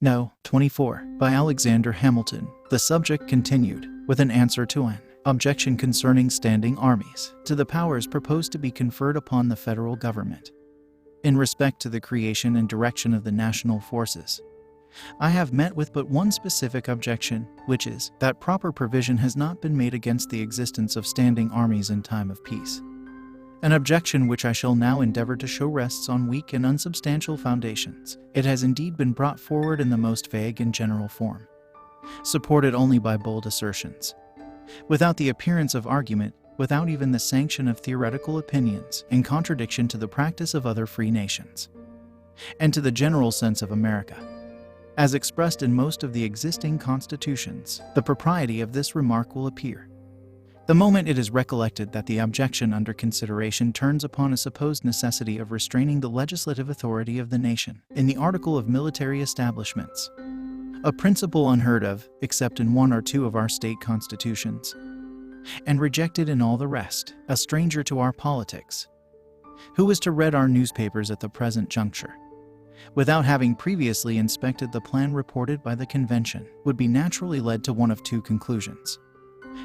No. 24. By Alexander Hamilton. The subject continued, with an answer to an objection concerning standing armies to the powers proposed to be conferred upon the federal government in respect to the creation and direction of the national forces. I have met with but one specific objection, which is that proper provision has not been made against the existence of standing armies in time of peace. An objection which I shall now endeavor to show rests on weak and unsubstantial foundations. It has indeed been brought forward in the most vague and general form, supported only by bold assertions, without the appearance of argument, without even the sanction of theoretical opinions, in contradiction to the practice of other free nations, and to the general sense of America, as expressed in most of the existing constitutions. The propriety of this remark will appear the moment it is recollected that the objection under consideration turns upon a supposed necessity of restraining the legislative authority of the nation in the article of military establishments, a principle unheard of except in one or two of our state constitutions, and rejected in all the rest. A stranger to our politics, who is to read our newspapers at the present juncture, without having previously inspected the plan reported by the convention, would be naturally led to one of two conclusions: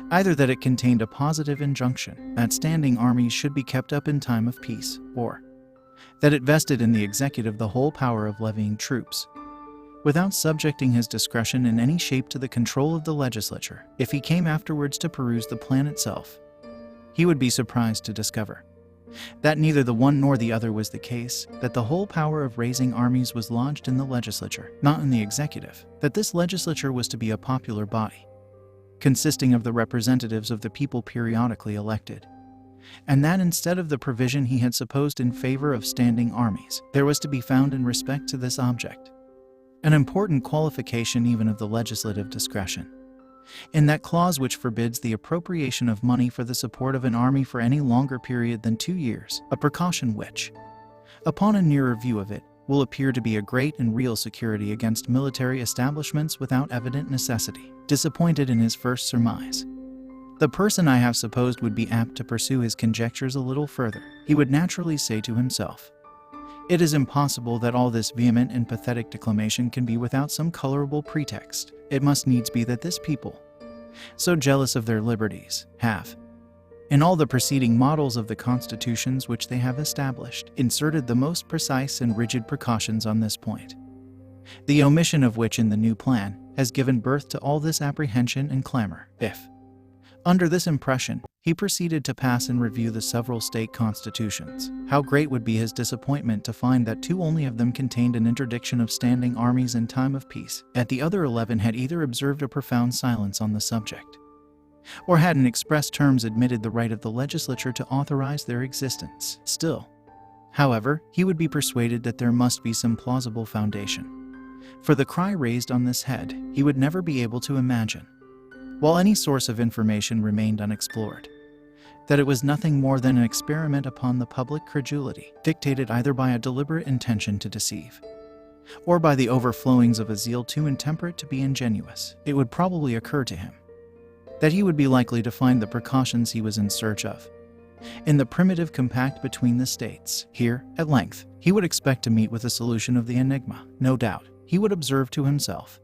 either that it contained a positive injunction that standing armies should be kept up in time of peace, or that it vested in the executive the whole power of levying troops, without subjecting his discretion in any shape to the control of the legislature. If he came afterwards to peruse the plan itself, he would be surprised to discover that neither the one nor the other was the case, that the whole power of raising armies was lodged in the legislature, not in the executive, that this legislature was to be a popular body, consisting of the representatives of the people periodically elected, and that instead of the provision he had supposed in favor of standing armies, there was to be found in respect to this object an important qualification even of the legislative discretion, in that clause which forbids the appropriation of money for the support of an army for any longer period than 2 years, a precaution which, upon a nearer view of it, will appear to be a great and real security against military establishments without evident necessity. Disappointed in his first surmise, the person I have supposed would be apt to pursue his conjectures a little further. He would naturally say to himself, "It is impossible that all this vehement and pathetic declamation can be without some colorable pretext. It must needs be that this people, so jealous of their liberties, have, in all the preceding models of the constitutions which they have established, inserted the most precise and rigid precautions on this point, the omission of which in the new plan has given birth to all this apprehension and clamor." If, under this impression, he proceeded to pass in review the several state constitutions, how great would be his disappointment to find that 2 only of them contained an interdiction of standing armies in time of peace, and the other 11 had either observed a profound silence on the subject, or had in express terms admitted the right of the legislature to authorize their existence. Still, however, he would be persuaded that there must be some plausible foundation for the cry raised on this head. He would never be able to imagine, while any source of information remained unexplored, that it was nothing more than an experiment upon the public credulity, dictated either by a deliberate intention to deceive, or by the overflowings of a zeal too intemperate to be ingenuous. It would probably occur to him that he would be likely to find the precautions he was in search of in the primitive compact between the states. Here, at length, he would expect to meet with a solution of the enigma. No doubt, he would observe to himself,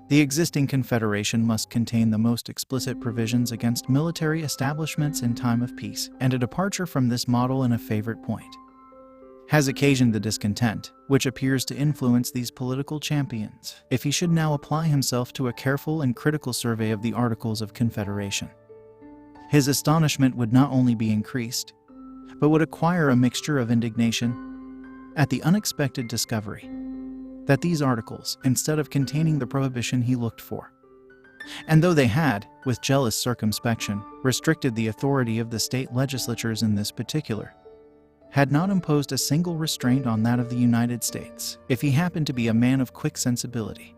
the existing confederation must contain the most explicit provisions against military establishments in time of peace, and a departure from this model in a favorite point has occasioned the discontent which appears to influence these political champions. If he should now apply himself to a careful and critical survey of the Articles of Confederation, his astonishment would not only be increased, but would acquire a mixture of indignation at the unexpected discovery that these articles, instead of containing the prohibition he looked for, and though they had, with jealous circumspection, restricted the authority of the state legislatures in this particular, had not imposed a single restraint on that of the United States. If he happened to be a man of quick sensibility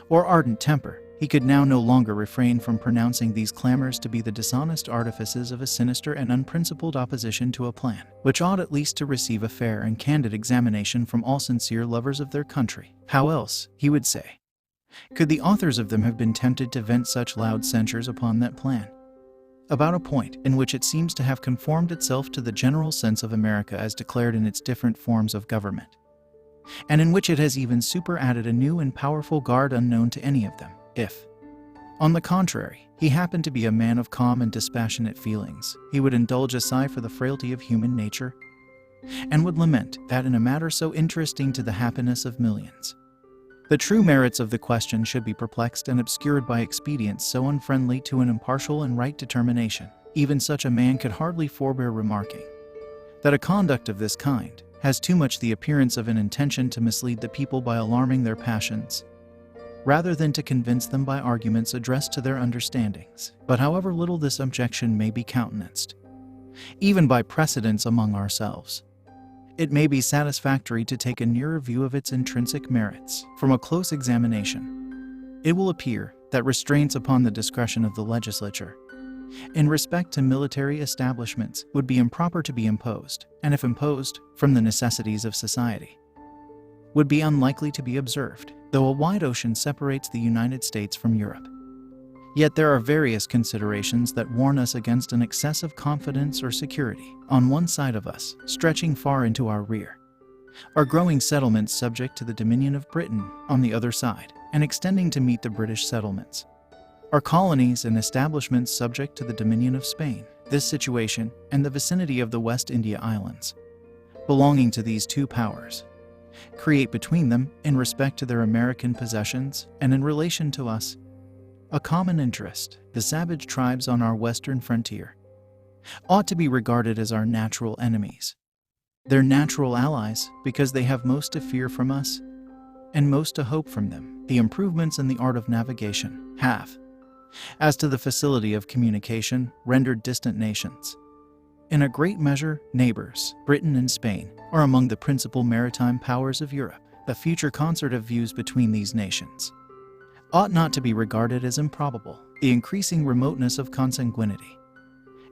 or ardent temper, he could now no longer refrain from pronouncing these clamors to be the dishonest artifices of a sinister and unprincipled opposition to a plan which ought at least to receive a fair and candid examination from all sincere lovers of their country. How else, he would say, could the authors of them have been tempted to vent such loud censures upon that plan, about a point in which it seems to have conformed itself to the general sense of America as declared in its different forms of government? and in which it has even superadded a new and powerful guard unknown to any of them. If, on the contrary, he happened to be a man of calm and dispassionate feelings, he would indulge a sigh for the frailty of human nature, and would lament that in a matter so interesting to the happiness of millions, the true merits of the question should be perplexed and obscured by expedients so unfriendly to an impartial and right determination. Even such a man could hardly forbear remarking that a conduct of this kind has too much the appearance of an intention to mislead the people by alarming their passions, rather than to convince them by arguments addressed to their understandings. But however little this objection may be countenanced, even by precedents among ourselves, it may be satisfactory to take a nearer view of its intrinsic merits. From a close examination, it will appear that restraints upon the discretion of the legislature in respect to military establishments would be improper to be imposed, and if imposed from the necessities of society, would be unlikely to be observed. Though a wide ocean separates the United States from Europe, yet there are various considerations that warn us against an excessive confidence or security. On one side of us, stretching far into our rear, are growing settlements subject to the dominion of Britain. On the other side, and extending to meet the British settlements, are colonies and establishments subject to the dominion of Spain. This situation, and the vicinity of the West India Islands, belonging to these two powers, create between them, in respect to their American possessions and in relation to us, a common interest. The savage tribes on our western frontier ought to be regarded as our natural enemies. Their natural allies, because they have most to fear from us and most to hope from them. The improvements in the art of navigation have, as to the facility of communication, rendered distant nations, in a great measure, neighbors. Britain and Spain are among the principal maritime powers of Europe. The future concert of views between these nations ought not to be regarded as improbable. The increasing remoteness of consanguinity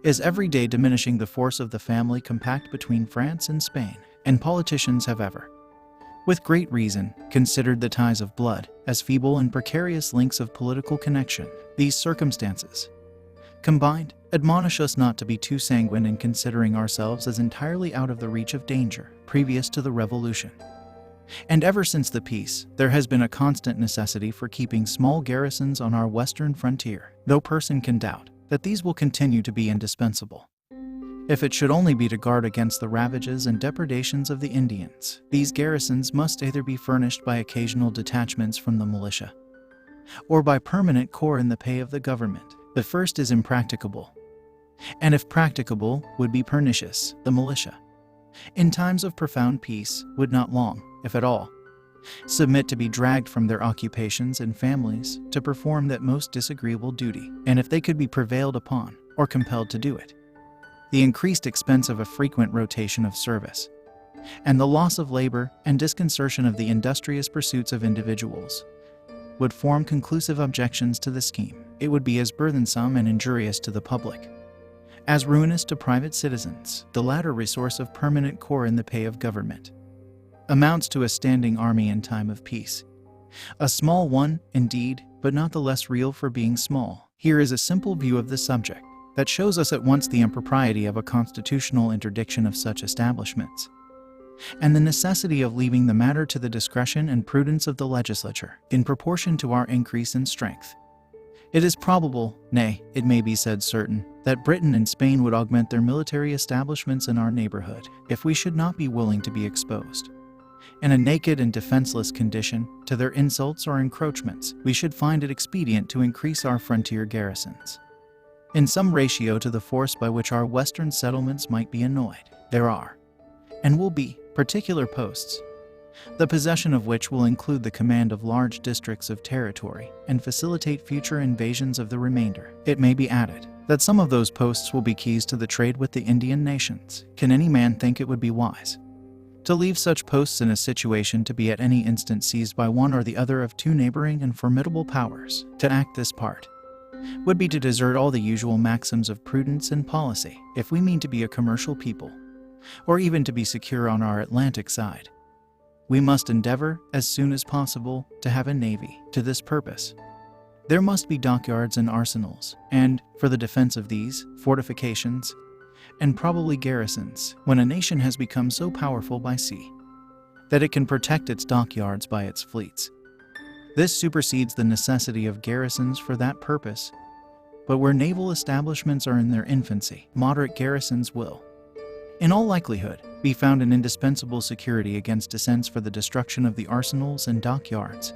is every day diminishing the force of the family compact between France and Spain, and politicians have ever, with great reason, considered the ties of blood as feeble and precarious links of political connection. These circumstances, combined, admonish us not to be too sanguine in considering ourselves as entirely out of the reach of danger. Previous to the Revolution, and ever since the peace, there has been a constant necessity for keeping small garrisons on our western frontier. No person can doubt that these will continue to be indispensable, if it should only be to guard against the ravages and depredations of the Indians. These garrisons must either be furnished by occasional detachments from the militia, or by permanent corps in the pay of the government. The first is impracticable, and if practicable, would be pernicious. The militia, in times of profound peace, would not long, if at all, submit to be dragged from their occupations and families to perform that most disagreeable duty, and if they could be prevailed upon, or compelled to do it, the increased expense of a frequent rotation of service, and the loss of labor and disconcertion of the industrious pursuits of individuals, would form conclusive objections to the scheme. It would be as burthensome and injurious to the public as ruinous to private citizens. The latter resource of permanent corps in the pay of government amounts to a standing army in time of peace. A small one, indeed, but not the less real for being small. Here is a simple view of the subject that shows us at once the impropriety of a constitutional interdiction of such establishments, and the necessity of leaving the matter to the discretion and prudence of the legislature. In proportion to our increase in strength, it is probable, nay, it may be said certain, that Britain and Spain would augment their military establishments in our neighborhood. If we should not be willing to be exposed, in a naked and defenseless condition, to their insults or encroachments, we should find it expedient to increase our frontier garrisons in some ratio to the force by which our western settlements might be annoyed. There are, and will be, particular posts, the possession of which will include the command of large districts of territory and facilitate future invasions of the remainder. It may be added that some of those posts will be keys to the trade with the Indian nations. Can any man think it would be wise to leave such posts in a situation to be at any instant seized by one or the other of two neighboring and formidable powers? To act this part would be to desert all the usual maxims of prudence and policy. If we mean to be a commercial people, or even to be secure on our Atlantic side, we must endeavor, as soon as possible, to have a navy. To this purpose, there must be dockyards and arsenals, and, for the defense of these, fortifications, and probably garrisons. When a nation has become so powerful by sea, that it can protect its dockyards by its fleets. This supersedes the necessity of garrisons for that purpose. But where naval establishments are in their infancy, moderate garrisons will, in all likelihood, be found an indispensable security against descents for the destruction of the arsenals and dockyards,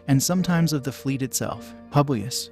and sometimes of the fleet itself. Publius,